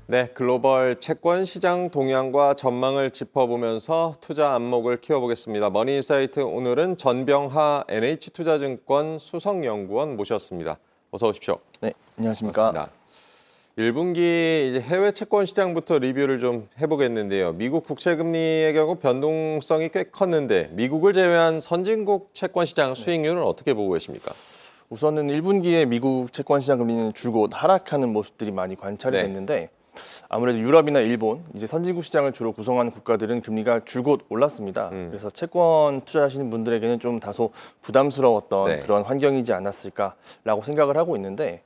네, 글로벌 채권 시장 동향과 전망을 짚어보면서 투자 안목을 키워보겠습니다. 머니인사이트 오늘은 전병하 NH투자증권 수석연구원 모셨습니다. 어서 오십시오. 네, 안녕하십니까. 반갑습니다. 1분기 이제 해외 채권 시장부터 리뷰를 좀 해보겠는데요. 미국 국채 금리의 경우 변동성이 꽤 컸는데 미국을 제외한 선진국 채권 시장 수익률은 어떻게 보고 계십니까? 우선은 1분기에 미국 채권 시장 금리는 줄곧 하락하는 모습들이 많이 관찰이 네. 됐는데 아무래도 유럽이나 일본, 이제 선진국 시장을 주로 구성하는 국가들은 금리가 줄곧 올랐습니다. 그래서 채권 투자하시는 분들에게는 좀 다소 부담스러웠던 네. 그런 환경이지 않았을까라고 생각을 하고 있는데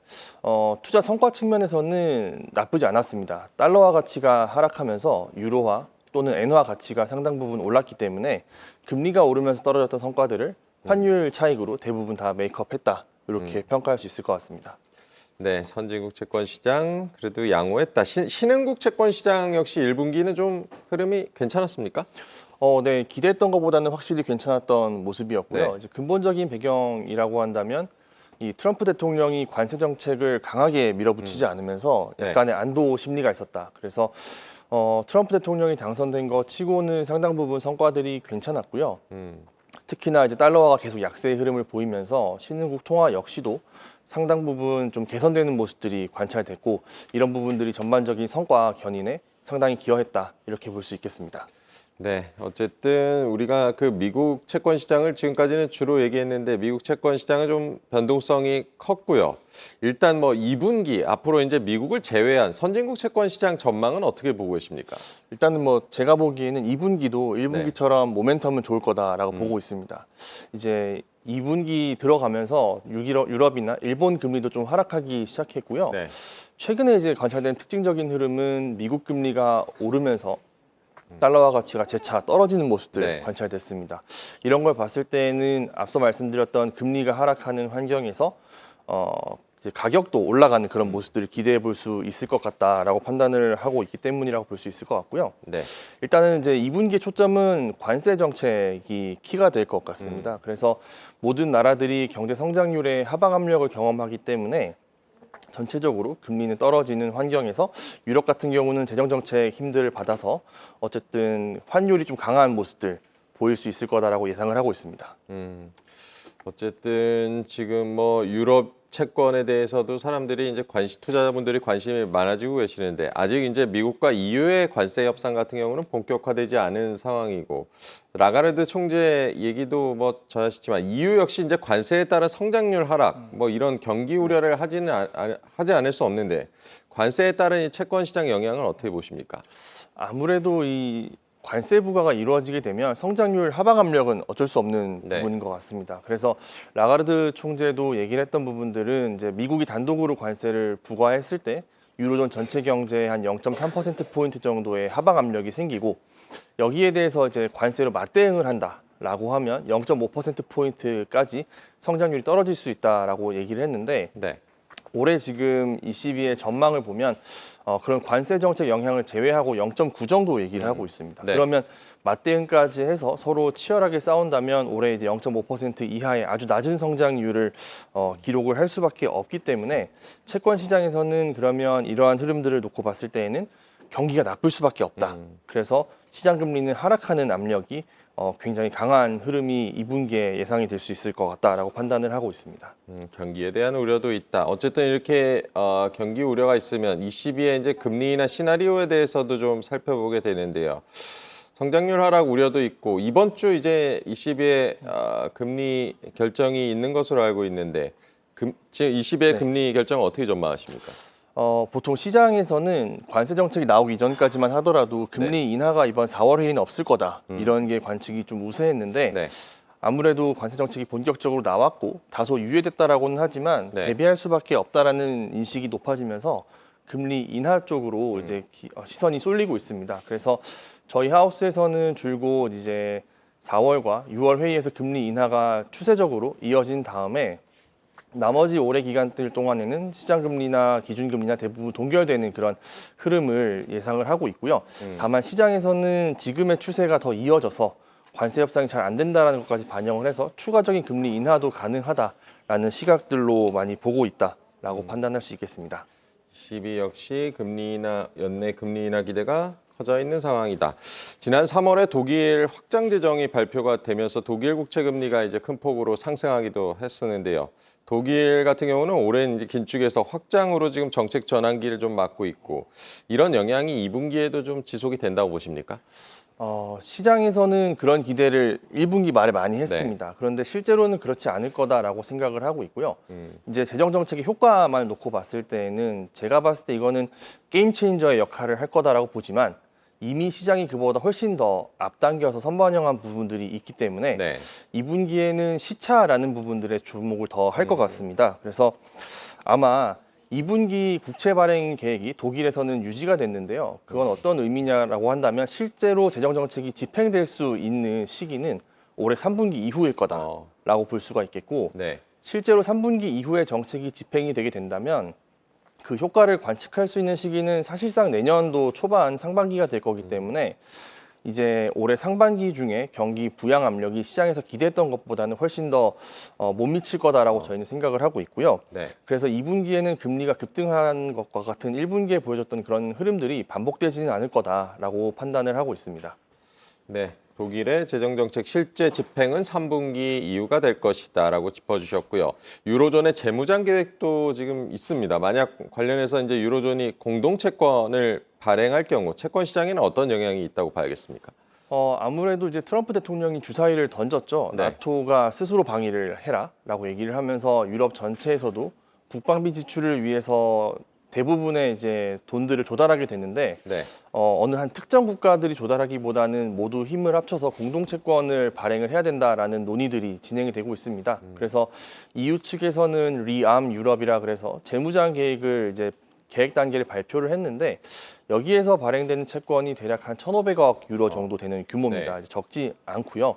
투자 성과 측면에서는 나쁘지 않았습니다. 달러화 가치가 하락하면서 유로화 또는 엔화 가치가 상당 부분 올랐기 때문에 금리가 오르면서 떨어졌던 성과들을 환율 차익으로 대부분 다 메이크업했다. 이렇게 평가할 수 있을 것 같습니다. 네, 선진국 채권 시장 그래도 양호했다. 신흥국 채권 시장 역시 1분기는 좀 흐름이 괜찮았습니까? 네, 기대했던 것보다는 확실히 괜찮았던 모습이었고요. 네. 이제 근본적인 배경이라고 한다면 이 트럼프 대통령이 관세 정책을 강하게 밀어붙이지 않으면서 네. 약간의 안도 심리가 있었다. 그래서 트럼프 대통령이 당선된 것 치고는 상당 부분 성과들이 괜찮았고요. 특히나 이제 달러화가 계속 약세의 흐름을 보이면서 신흥국 통화 역시도 상당 부분 좀 개선되는 모습들이 관찰됐고 이런 부분들이 전반적인 성과 견인에 상당히 기여했다 이렇게 볼 수 있겠습니다. 네, 어쨌든 우리가 그 미국 채권 시장을 지금까지는 주로 얘기했는데 미국 채권 시장은 좀 변동성이 컸고요. 일단 뭐 2분기 앞으로 이제 미국을 제외한 선진국 채권 시장 전망은 어떻게 보고 계십니까? 일단은 뭐 제가 보기에는 2분기도 1분기처럼 모멘텀은 좋을 거다라고 보고 있습니다. 이제 2분기 들어가면서 유럽이나 일본 금리도 좀 하락하기 시작했고요. 네. 최근에 이제 관찰된 특징적인 흐름은 미국 금리가 오르면서 달러화 가치가 재차 떨어지는 모습들 네. 관찰됐습니다. 이런 걸 봤을 때는 앞서 말씀드렸던 금리가 하락하는 환경에서 이제 가격도 올라가는 그런 모습들을 기대해 볼 수 있을 것 같다라고 판단을 하고 있기 때문이라고 볼 수 있을 것 같고요. 네. 일단은 이제 2분기의 초점은 관세 정책이 키가 될 것 같습니다. 그래서 모든 나라들이 경제 성장률의 하방 압력을 경험하기 때문에 전체적으로 금리는 떨어지는 환경에서 유럽 같은 경우는 재정 정책 힘들을 받아서 어쨌든 환율이 좀 강한 모습들 보일 수 있을 거다라고 예상을 하고 있습니다. 어쨌든 지금 뭐 유럽 채권에 대해서도 사람들이 이제 투자자분들이 관심이 많아지고 계시는데 아직 이제 미국과 EU의 관세 협상 같은 경우는 본격화되지 않은 상황이고 라가르드 총재 얘기도 뭐 전하셨지만 EU 역시 이제 관세에 따른 성장률 하락 뭐 이런 경기 우려를 하지 않을 수 없는데 관세에 따른 이 채권 시장 영향을 어떻게 보십니까? 아무래도 이 관세 부과가 이루어지게 되면 성장률 하방 압력은 어쩔 수 없는 네. 부분인 것 같습니다. 그래서 라가르드 총재도 얘기를 했던 부분들은 이제 미국이 단독으로 관세를 부과했을 때 유로존 전체 경제에 한 0.3%포인트 정도의 하방 압력이 생기고 여기에 대해서 이제 관세로 맞대응을 한다라고 하면 0.5%포인트까지 성장률이 떨어질 수 있다라고 얘기를 했는데 네. 올해 지금 ECB의 전망을 보면 그런 관세 정책 영향을 제외하고 0.9 정도 얘기를 하고 있습니다. 네. 그러면 맞대응까지 해서 서로 치열하게 싸운다면 올해 이제 0.5% 이하의 아주 낮은 성장률을 기록을 할 수밖에 없기 때문에 채권 시장에서는 그러면 이러한 흐름들을 놓고 봤을 때에는 경기가 나쁠 수밖에 없다. 그래서 시장 금리는 하락하는 압력이 굉장히 강한 흐름이 2분기에 예상이 될 수 있을 것 같다라고 판단을 하고 있습니다. 경기에 대한 우려도 있다. 어쨌든 이렇게 경기 우려가 있으면 ECB의 이제 금리나 시나리오에 대해서도 좀 살펴보게 되는데요. 성장률 하락 우려도 있고 이번 주 이제 ECB의 금리 결정이 있는 것으로 알고 있는데 지금 ECB의 네. 금리 결정을 어떻게 전망하십니까? 보통 시장에서는 관세 정책이 나오기 전까지만 하더라도 금리 인하가 이번 4월 회의는 없을 거다. 이런 게 관측이 좀 우세했는데 네. 아무래도 관세 정책이 본격적으로 나왔고 다소 유예됐다라고는 하지만 네. 대비할 수밖에 없다라는 인식이 높아지면서 금리 인하 쪽으로 이제 시선이 쏠리고 있습니다. 그래서 저희 하우스에서는 줄곧 이제 4월과 6월 회의에서 금리 인하가 추세적으로 이어진 다음에 나머지 올해 기간들 동안에는 시장금리나 기준금리나 대부분 동결되는 그런 흐름을 예상을 하고 있고요. 다만 시장에서는 지금의 추세가 더 이어져서 관세 협상이 잘 안 된다는 것까지 반영을 해서 추가적인 금리 인하도 가능하다라는 시각들로 많이 보고 있다라고 판단할 수 있겠습니다. ECB 역시 금리 인하, 연내 금리 인하 기대가 커져 있는 상황이다. 지난 3월에 독일 확장 재정이 발표가 되면서 독일 국채 금리가 이제 큰 폭으로 상승하기도 했었는데요. 독일 같은 경우는 오랜 이제 긴축에서 확장으로 지금 정책 전환기를 좀 맞고 있고 이런 영향이 2분기에도 좀 지속이 된다고 보십니까? 시장에서는 그런 기대를 1분기 말에 많이 했습니다. 그런데 실제로는 그렇지 않을 거다라고 생각을 하고 있고요. 이제 재정 정책의 효과만 놓고 봤을 때는 제가 봤을 때 이거는 게임 체인저의 역할을 할 거다라고 보지만 이미 시장이 그보다 훨씬 더 앞당겨서 선반영한 부분들이 있기 때문에 네. 2분기에는 시차라는 부분들에 주목을 더 할 것 같습니다. 그래서 아마 2분기 국채 발행 계획이 독일에서는 유지가 됐는데요. 그건 어떤 의미냐라고 한다면 실제로 재정 정책이 집행될 수 있는 시기는 올해 3분기 이후일 거다라고 볼 수가 있겠고 네. 실제로 3분기 이후에 정책이 집행이 되게 된다면 그 효과를 관측할 수 있는 시기는 사실상 내년도 초반 상반기가 될 거기 때문에 이제 올해 상반기 중에 경기 부양 압력이 시장에서 기대했던 것보다는 훨씬 더 못 미칠 거다라고 저희는 생각을 하고 있고요. 네. 그래서 2분기에는 금리가 급등한 것과 같은 1분기에 보여줬던 그런 흐름들이 반복되지는 않을 거다라고 판단을 하고 있습니다. 네, 독일의 재정정책 실제 집행은 3분기 이후가 될 것이다라고 짚어주셨고요. 유로존의 재무장 계획도 지금 있습니다. 만약 관련해서 이제 유로존이 공동채권을 발행할 경우 채권 시장에는 어떤 영향이 있다고 봐야겠습니까? 아무래도 이제 트럼프 대통령이 주사위를 던졌죠. 네. 나토가 스스로 방위를 해라라고 얘기를 하면서 유럽 전체에서도 국방비 지출을 위해서 대부분의 이제 돈들을 조달하게 됐는데 네. 어느 한 특정 국가들이 조달하기보다는 모두 힘을 합쳐서 공동채권을 발행을 해야 된다라는 논의들이 진행이 되고 있습니다. 그래서 EU 측에서는 리암 유럽이라 그래서 재무장 계획을 이제 계획 단계를 발표를 했는데 여기에서 발행되는 채권이 대략 한 1,500억 유로 정도 되는 규모입니다. 네. 적지 않고요.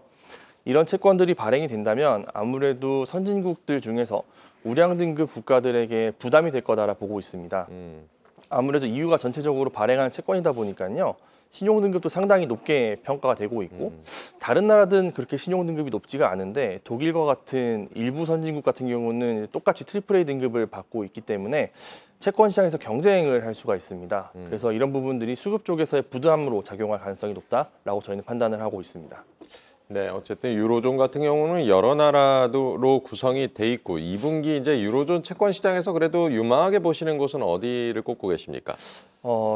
이런 채권들이 발행이 된다면 아무래도 선진국들 중에서 우량 등급 국가들에게 부담이 될 거다라 보고 있습니다. 아무래도 EU가 전체적으로 발행한 채권이다 보니까요. 신용 등급도 상당히 높게 평가가 되고 있고 다른 나라들은 그렇게 신용 등급이 높지가 않은데 독일과 같은 일부 선진국 같은 경우는 똑같이 트리플 A 등급을 받고 있기 때문에 채권 시장에서 경쟁을 할 수가 있습니다. 그래서 이런 부분들이 수급 쪽에서의 부담으로 작용할 가능성이 높다라고 저희는 판단을 하고 있습니다. 네, 어쨌든 유로존 같은 경우는 여러 나라로 구성이 돼 있고 2분기 이제 유로존 채권 시장에서 그래도 유망하게 보시는 곳은 어디를 꼽고 계십니까?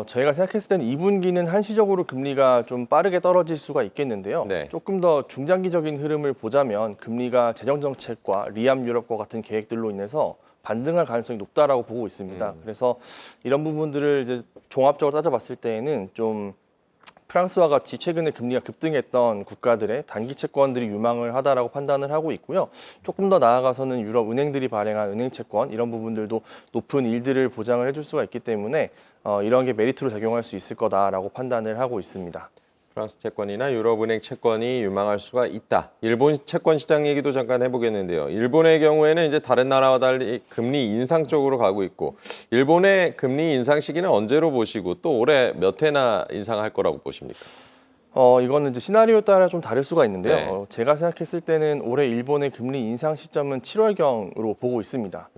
저희가 생각했을 때는 2분기는 한시적으로 금리가 좀 빠르게 떨어질 수가 있겠는데요. 네. 조금 더 중장기적인 흐름을 보자면 금리가 재정정책과 리암 유럽과 같은 계획들로 인해서 반등할 가능성이 높다라고 보고 있습니다. 그래서 이런 부분들을 이제 종합적으로 따져봤을 때에는 좀 프랑스와 같이 최근에 금리가 급등했던 국가들의 단기 채권들이 유망을 하다라고 판단을 하고 있고요. 조금 더 나아가서는 유럽 은행들이 발행한 은행 채권 이런 부분들도 높은 일들을 보장을 해줄 수가 있기 때문에 이런 게 메리트로 작용할 수 있을 거다라고 판단을 하고 있습니다. 프랑스 채권이나 유럽은행 채권이 유망할 수가 있다. 일본 채권 시장 얘기도 잠깐 해보겠는데요. 일본의 경우에는 이제 다른 나라와 달리 금리 인상 쪽으로 가고 있고, 일본의 금리 인상 시기는 언제로 보시고 또 올해 몇 회나 인상할 거라고 보십니까? 이거는 이제 시나리오에 따라 좀 다를 수가 있는데요. 네. 제가 생각했을 때는 올해 일본의 금리 인상 시점은 7월경으로 보고 있습니다.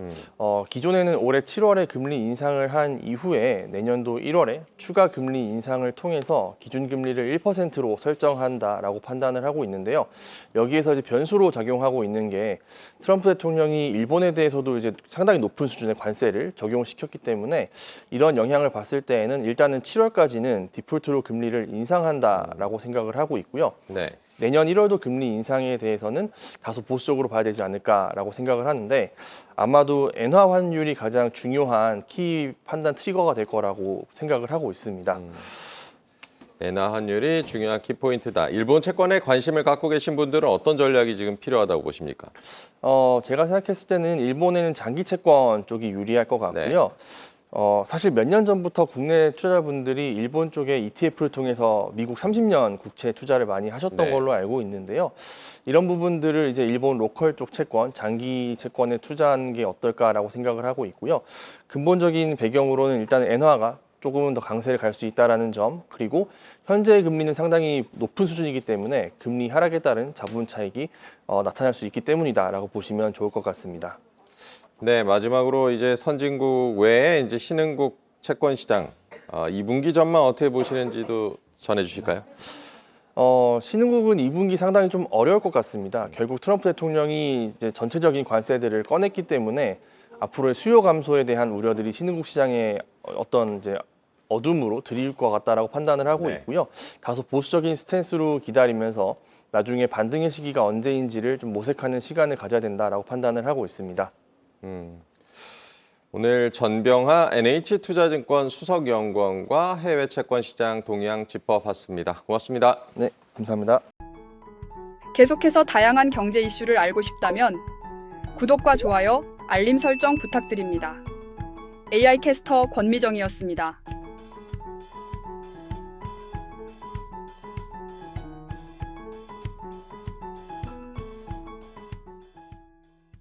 기존에는 올해 7월에 금리 인상을 한 이후에 내년도 1월에 추가 금리 인상을 통해서 기준금리를 1%로 설정한다라고 판단을 하고 있는데요. 여기에서 이제 변수로 작용하고 있는 게 트럼프 대통령이 일본에 대해서도 이제 상당히 높은 수준의 관세를 적용시켰기 때문에 이런 영향을 봤을 때에는 일단은 7월까지는 디폴트로 금리를 인상한다라고 생각을 하고 있고요. 네. 내년 1월도 금리 인상에 대해서는 다소 보수적으로 봐야 되지 않을까라고 생각을 하는데 아마도 엔화 환율이 가장 중요한 키 판단 트리거가 될 거라고 생각을 하고 있습니다. 엔화 환율이 중요한 키포인트다. 일본 채권에 관심을 갖고 계신 분들은 어떤 전략이 지금 필요하다고 보십니까? 제가 생각했을 때는 일본에는 장기 채권 쪽이 유리할 것 같고요. 사실 몇 년 전부터 국내 투자자분들이 일본 쪽에 ETF를 통해서 미국 30년 국채 투자를 많이 하셨던 네. 걸로 알고 있는데요. 이런 부분들을 이제 일본 로컬 쪽 채권, 장기 채권에 투자하는 게 어떨까라고 생각을 하고 있고요. 근본적인 배경으로는 일단 엔화가 조금은 더 강세를 갈 수 있다라는 점, 그리고 현재 금리는 상당히 높은 수준이기 때문에 금리 하락에 따른 자본 차익이 나타날 수 있기 때문이다라고 보시면 좋을 것 같습니다. 네, 마지막으로 이제 선진국 외에 이제 신흥국 채권 시장 2분기 전망 어떻게 보시는지도 전해 주실까요? 신흥국은 2분기 상당히 좀 어려울 것 같습니다. 결국 트럼프 대통령이 이제 전체적인 관세들을 꺼냈기 때문에 앞으로의 수요 감소에 대한 우려들이 신흥국 시장에 어떤 이제 어둠으로 들이울 것 같다라고 판단을 하고 네. 있고요. 다소 보수적인 스탠스로 기다리면서 나중에 반등의 시기가 언제인지를 좀 모색하는 시간을 가져야 된다라고 판단을 하고 있습니다. 오늘 전병하 NH투자증권 수석연구원과 해외 채권 시장 동향 짚어봤습니다. 고맙습니다. 네, 감사합니다. 계속해서 다양한 경제 이슈를 알고 싶다면 구독과 좋아요, 알림 설정 부탁드립니다. AI 캐스터 권미정이었습니다.